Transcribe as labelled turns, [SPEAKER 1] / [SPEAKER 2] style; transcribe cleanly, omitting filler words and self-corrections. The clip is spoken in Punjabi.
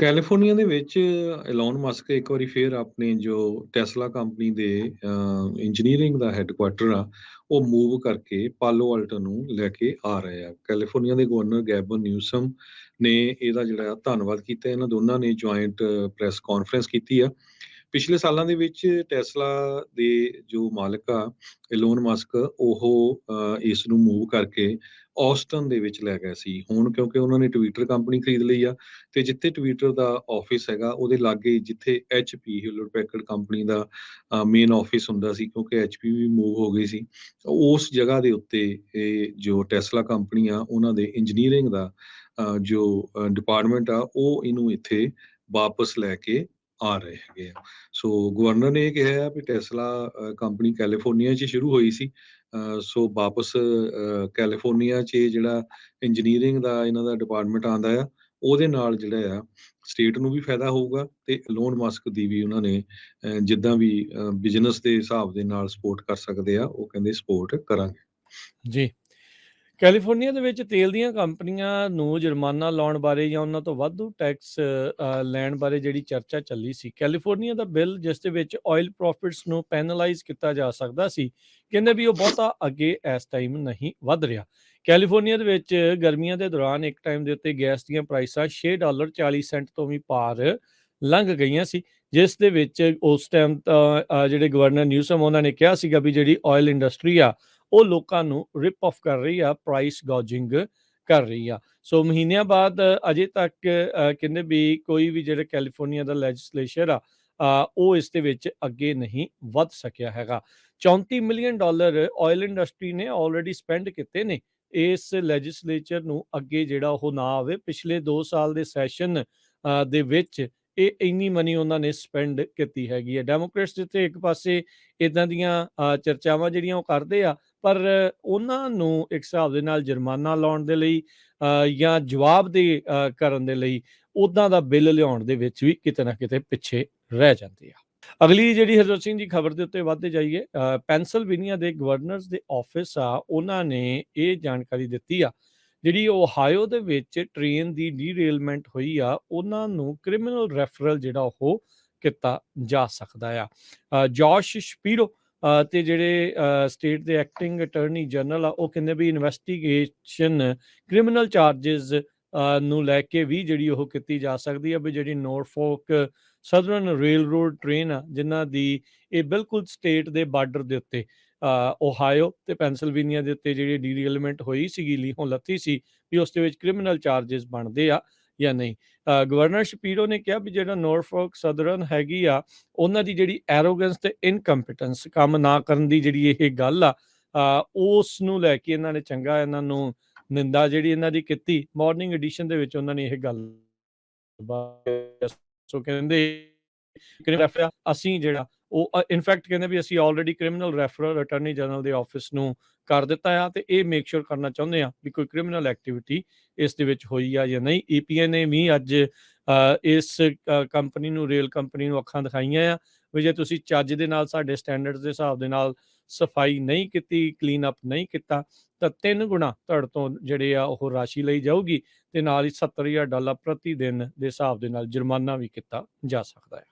[SPEAKER 1] ਕੈਲੀਫੋਰਨੀਆ ਦੇ ਵਿੱਚ ਐਲੋਨ ਮਸਕ ਇੱਕ ਵਾਰੀ ਫੇਰ ਆਪਣੇ ਜੋ ਟੈਸਲਾ ਕੰਪਨੀ ਦੇ ਇੰਜੀਨੀਅਰਿੰਗ ਦਾ ਹੈੱਡਕੁਆਰਟਰ ਆ, ਉਹ ਮੂਵ ਕਰਕੇ ਪਾਲੋ ਆਲਟੋ ਨੂੰ ਲੈ ਕੇ ਆ ਰਹੇ ਆ। ਕੈਲੀਫੋਰਨੀਆ ਦੇ ਗਵਰਨਰ ਗੈਬਨ ਨਿਊਸਮ ਨੇ ਇਹਦਾ ਜਿਹੜਾ ਆ ਧੰਨਵਾਦ ਕੀਤਾ। ਇਹਨਾਂ ਦੋਨਾਂ ਨੇ ਜੁਆਇੰਟ ਪ੍ਰੈਸ ਕਾਨਫਰੰਸ ਕੀਤੀ ਆ। ਪਿਛਲੇ ਸਾਲਾਂ ਦੇ ਵਿੱਚ ਟੈਸਲਾ ਦੇ ਜੋ ਮਾਲਕ ਆ ਐਲੋਨ ਮਸਕ, ਉਹ ਇਸ ਨੂੰ ਮੂਵ ਕਰਕੇ ਆਸਟਨ ਦੇ ਵਿੱਚ ਲੈ ਗਏ ਸੀ। ਹੁਣ ਕਿਉਂਕਿ ਉਹਨਾਂ ਨੇ ਟਵਿੱਟਰ ਕੰਪਨੀ ਖਰੀਦ ਲਈ ਆ, ਤੇ ਜਿੱਥੇ ਟਵਿੱਟਰ ਦਾ ਆਫਿਸ ਹੈਗਾ ਉਹਦੇ ਲਾਗੇ ਜਿੱਥੇ HP ਹਿਊਲਟ ਪੈਕਰਡ ਕੰਪਨੀ ਦਾ ਮੇਨ ਆਫਿਸ ਹੁੰਦਾ ਸੀ, ਕਿਉਂਕਿ HP ਵੀ ਮੂਵ ਹੋ ਗਈ ਸੀ, ਉਸ ਜਗ੍ਹਾ ਦੇ ਉੱਤੇ ਇਹ ਜੋ ਟੈਸਲਾ ਕੰਪਨੀ ਆ ਉਹਨਾਂ ਦੇ ਇੰਜੀਨੀਅਰਿੰਗ ਦਾ ਜੋ ਡਿਪਾਰਟਮੈਂਟ ਆ, ਉਹ ਇਹਨੂੰ ਇੱਥੇ ਵਾਪਸ ਲੈ ਕੇ ਆ ਰਹੇ ਹੈਗੇ ਆ। ਸੋ ਗਵਰਨਰ ਨੇ ਇਹ ਕਿਹਾ ਵੀ ਟੈਸਲਾ ਕੰਪਨੀ ਕੈਲੀਫੋਰਨੀਆ 'ਚ ਸ਼ੁਰੂ ਹੋਈ ਸੀ, ਸੋ ਵਾਪਸ ਕੈਲੀਫੋਰਨੀਆ 'ਚ ਜਿਹੜਾ ਇੰਜੀਨੀਅਰਿੰਗ ਦਾ ਇਹਨਾਂ ਦਾ ਡਿਪਾਰਟਮੈਂਟ ਆਉਂਦਾ ਆ, ਉਹਦੇ ਨਾਲ ਜਿਹੜਾ ਆ ਸਟੇਟ ਨੂੰ ਵੀ ਫਾਇਦਾ ਹੋਊਗਾ, ਤੇ ਐਲੋਨ ਮਸਕ ਦੀ ਵੀ ਉਹਨਾਂ ਨੇ ਜਿੱਦਾਂ ਵੀ ਬਿਜ਼ਨਸ ਦੇ ਹਿਸਾਬ ਦੇ ਨਾਲ ਸਪੋਰਟ ਕਰ ਸਕਦੇ ਆ, ਉਹ ਕਹਿੰਦੇ ਸਪੋਰਟ ਕਰਾਂਗੇ।
[SPEAKER 2] ਜੀ। ਕੈਲੀਫੋਰਨੀਆ ਦੇ ਵਿੱਚ ਤੇਲ ਦੀਆਂ ਕੰਪਨੀਆਂ ਨੂੰ ਜੁਰਮਾਨਾ ਲਾਉਣ ਬਾਰੇ ਜਾਂ ਉਹਨਾਂ ਤੋਂ ਵਾਧੂ ਟੈਕਸ ਲੈਣ ਬਾਰੇ ਜਿਹੜੀ ਚਰਚਾ ਚੱਲੀ ਸੀ, ਕੈਲੀਫੋਰਨੀਆ ਦਾ ਬਿੱਲ ਜਿਸ ਦੇ ਵਿੱਚ ਆਇਲ ਪ੍ਰੋਫਿਟਸ ਨੂੰ ਪੈਨਲਾਈਜ਼ ਕੀਤਾ ਜਾ ਸਕਦਾ ਸੀ, ਕਹਿੰਦੇ ਵੀ ਉਹ ਬਹੁਤਾ ਅੱਗੇ ਇਸ ਟਾਈਮ ਨਹੀਂ ਵੱਧ ਰਿਹਾ। ਕੈਲੀਫੋਰਨੀਆ ਦੇ ਵਿੱਚ ਗਰਮੀਆਂ ਦੇ ਦੌਰਾਨ ਇੱਕ ਟਾਈਮ ਦੇ ਉੱਤੇ ਗੈਸ ਦੀਆਂ ਪ੍ਰਾਈਸਾਂ $6.40 ਤੋਂ ਵੀ ਪਾਰ ਲੰਘ ਗਈਆਂ ਸੀ, ਜਿਸ ਦੇ ਵਿੱਚ ਉਸ ਟਾਈਮ ਤਾਂ ਜਿਹੜੇ ਗਵਰਨਰ ਨਿਊਸਮ ਉਹਨਾਂ ਨੇ ਕਿਹਾ ਸੀਗਾ ਵੀ ਜਿਹੜੀ ਆਇਲ ਇੰਡਸਟਰੀ ਆ ਉਹ ਲੋਕਾਂ ਨੂੰ ਰਿਪ ਆਫ ਕਰ ਰਹੀ ਆ, ਪ੍ਰਾਈਸ ਗੌਜਿੰਗ ਕਰ ਰਹੀ ਆ। ਸੋ ਮਹੀਨਿਆਂ ਬਾਅਦ ਅਜੇ ਤੱਕ ਕਹਿੰਦੇ ਵੀ ਕੋਈ ਵੀ ਜਿਹੜਾ ਕੈਲੀਫੋਰਨੀਆ ਦਾ ਲੈਜਿਸਲੇਚਰ ਆ ਉਹ ਇਸ ਦੇ ਵਿੱਚ ਅੱਗੇ ਨਹੀਂ ਵੱਧ ਸਕਿਆ ਹੈਗਾ। $34 ਮਿਲੀਅਨ ਆਇਲ ਇੰਡਸਟਰੀ ਨੇ ਆਲਰੇਡੀ ਸਪੈਂਡ ਕੀਤੇ ਨੇ ਇਸ ਲੈਜਿਸਲੇਚਰ ਨੂੰ ਅੱਗੇ ਜਿਹੜਾ ਉਹ ਨਾ ਆਵੇ। ਪਿਛਲੇ 2 ਸਾਲ ਦੇ ਸੈਸ਼ਨ ਦੇ ਵਿੱਚ ਇਹ ਇੰਨੀ ਮਨੀ ਉਹਨਾਂ ਨੇ ਸਪੈਂਡ ਕੀਤੀ ਹੈਗੀ ਹੈ। ਡੈਮੋਕ੍ਰੇਟਸ ਜਿੱਥੇ ਇੱਕ ਪਾਸੇ ਇਦਾਂ ਦੀਆਂ ਚਰਚਾਵਾਂ ਜਿਹੜੀਆਂ ਉਹ ਕਰਦੇ ਆ, ਪਰ ਉਹਨਾਂ ਨੂੰ ਇੱਕ ਹਿਸਾਬ ਦੇ ਨਾਲ ਜੁਰਮਾਨਾ ਲਾਉਣ ਦੇ ਲਈ ਜਾਂ ਜਵਾਬ ਦੇ ਕਰਨ ਦੇ ਲਈ ਉੱਦਾਂ ਦਾ ਬਿੱਲ ਲਿਆਉਣ ਦੇ ਵਿੱਚ ਵੀ ਕਿਤੇ ਨਾ ਕਿਤੇ ਪਿੱਛੇ ਰਹਿ ਜਾਂਦੇ ਆ। ਅਗਲੀ ਜਿਹੜੀ ਹਰਜੋਤ ਸਿੰਘ ਦੀ ਖਬਰ ਦੇ ਉੱਤੇ ਵੱਧਦੇ ਜਾਈਏ, ਪੈਨਸਲਵੇਨੀਆ ਦੇ ਗਵਰਨਰਸ ਦੇ ਆਫਿਸ ਆ, ਉਹਨਾਂ ਨੇ ਇਹ ਜਾਣਕਾਰੀ ਦਿੱਤੀ ਆ ਜਿਹੜੀ ਓਹਾਇਓ ਦੇ ਵਿੱਚ ਟ੍ਰੇਨ ਦੀ ਡੀਰੇਲਮੈਂਟ ਹੋਈ ਆ, ਉਹਨਾਂ ਨੂੰ ਕ੍ਰਿਮੀਨਲ ਰੈਫਰਲ ਜਿਹੜਾ ਉਹ ਕੀਤਾ ਜਾ ਸਕਦਾ ਆ। ਜੋਸ਼ ਸ਼ਪੀਰੋ ਤੇ ਜਿਹੜੇ ਸਟੇਟ ਦੇ ਐਕਟਿੰਗ ਅਟਰਨੀ ਜਨਰਲ ਆ, ਉਹ ਕਹਿੰਦੇ ਵੀ ਇਨਵੈਸਟੀਗੇਸ਼ਨ ਕ੍ਰਿਮੀਨਲ ਚਾਰजेस ਨੂੰ ਲੈ ਕੇ ਵੀ ਜਿਹੜੀ ਉਹ ਕੀਤੀ ਜਾ ਸਕਦੀ ਆ। ਵੀ ਜਿਹੜੀ ਨੋਰਫੋਕ ਸਦਰਨ ਰੇਲ ਰੋਡ ਟ੍ਰੇਨ ਆ, ਜਿਨ੍ਹਾਂ ਦੀ ਇਹ ਬਿਲਕੁਲ ਸਟੇਟ ਦੇ ਬਾਰਡਰ ਦੇ ਉੱਤੇ ਓਹਾਇਓ ਤੇ ਪੈਨਸਲਵੇਨੀਆ ਦੇ ਉੱਤੇ ਜਿਹੜੀ ਡੀਰੇਲਮੈਂਟ ਹੋਈ ਸੀਗੀ, ਲੀਹੋਂ ਲੱਥੀ ਸੀ, ਵੀ ਉਸ ਦੇ ਵਿੱਚ ਕ੍ਰਿਮੀਨਲ ਚਾਰजेस ਬਣਦੇ ਆ ਜਾਂ ਨਹੀਂ। ਗਵਰਨਰ ਸ਼ਪੀਰੋ ਨੇ ਕਿਹਾ ਵੀ ਜਿਹੜਾ ਨੋਰਫੋਕ ਸਦਰਨ ਹੈਗੀ ਆ, ਉਹਨਾਂ ਦੀ ਜਿਹੜੀ ਐਰੋਗੈਂਸ ਤੇ ਇਨਕੰਪੀਟੈਂਸ, ਕੰਮ ਨਾ ਕਰਨ ਦੀ ਜਿਹੜੀ ਇਹ ਗੱਲ ਆ, ਉਸ ਨੂੰ ਲੈ ਕੇ ਇਹਨਾਂ ਨੇ ਚੰਗਾ ਇਹਨਾਂ ਨੂੰ ਨਿੰਦਾ ਜਿਹੜੀ ਇਹਨਾਂ ਦੀ ਕੀਤੀ। ਮਾਰਨਿੰਗ ਐਡੀਸ਼ਨ ਦੇ ਵਿੱਚ ਉਹਨਾਂ ਨੇ ਇਹ ਗੱਲ ਸੋ ਕਹਿੰਦੇ ਅਸੀਂ ਜਿਹੜਾ ਉਹ ਇਨਫੈਕਟ ਕਹਿੰਦੇ ਵੀ ਅਸੀਂ already criminal referral attorney general ਦੇ ਆਫਿਸ ਨੂੰ ਕਰ ਦਿੱਤਾ ਆ, ਤੇ ਇਹ ਮੇਕ ਸ਼ੋਰ ਕਰਨਾ ਚਾਹੁੰਦੇ ਆ ਵੀ ਕੋਈ ਕ੍ਰਿਮੀਨਲ ਐਕਟੀਵਿਟੀ ਇਸ ਦੇ ਵਿੱਚ ਹੋਈ ਆ ਜਾਂ ਨਹੀਂ। EPA ਨੇ ਵੀ ਅੱਜ ਇਸ ਕੰਪਨੀ ਨੂੰ, ਰੇਲ ਕੰਪਨੀ ਨੂੰ ਅੱਖਾਂ ਦਿਖਾਈਆਂ ਆ ਵੀ ਜੇ ਤੁਸੀਂ ਚੱਜ ਦੇ ਨਾਲ ਸਾਡੇ ਸਟੈਂਡਰਡਸ ਦੇ ਹਿਸਾਬ ਦੇ ਨਾਲ ਸਫਾਈ ਨਹੀਂ ਕੀਤੀ, ਕਲੀਨ ਅਪ ਨਹੀਂ ਕੀਤਾ, ਤਾਂ 3 ਗੁਣਾ ਤੁਹਾਡੇ ਤੋਂ ਜਿਹੜੇ ਆ ਉਹ ਰਾਸ਼ੀ ਲਈ ਜਾਊਗੀ, ਤੇ ਨਾਲ ਹੀ $70,000 ਪ੍ਰਤੀ ਦਿਨ ਦੇ ਹਿਸਾਬ ਦੇ ਨਾਲ ਜੁਰਮਾਨਾ ਵੀ ਕੀਤਾ ਜਾ ਸਕਦਾ ਹੈ।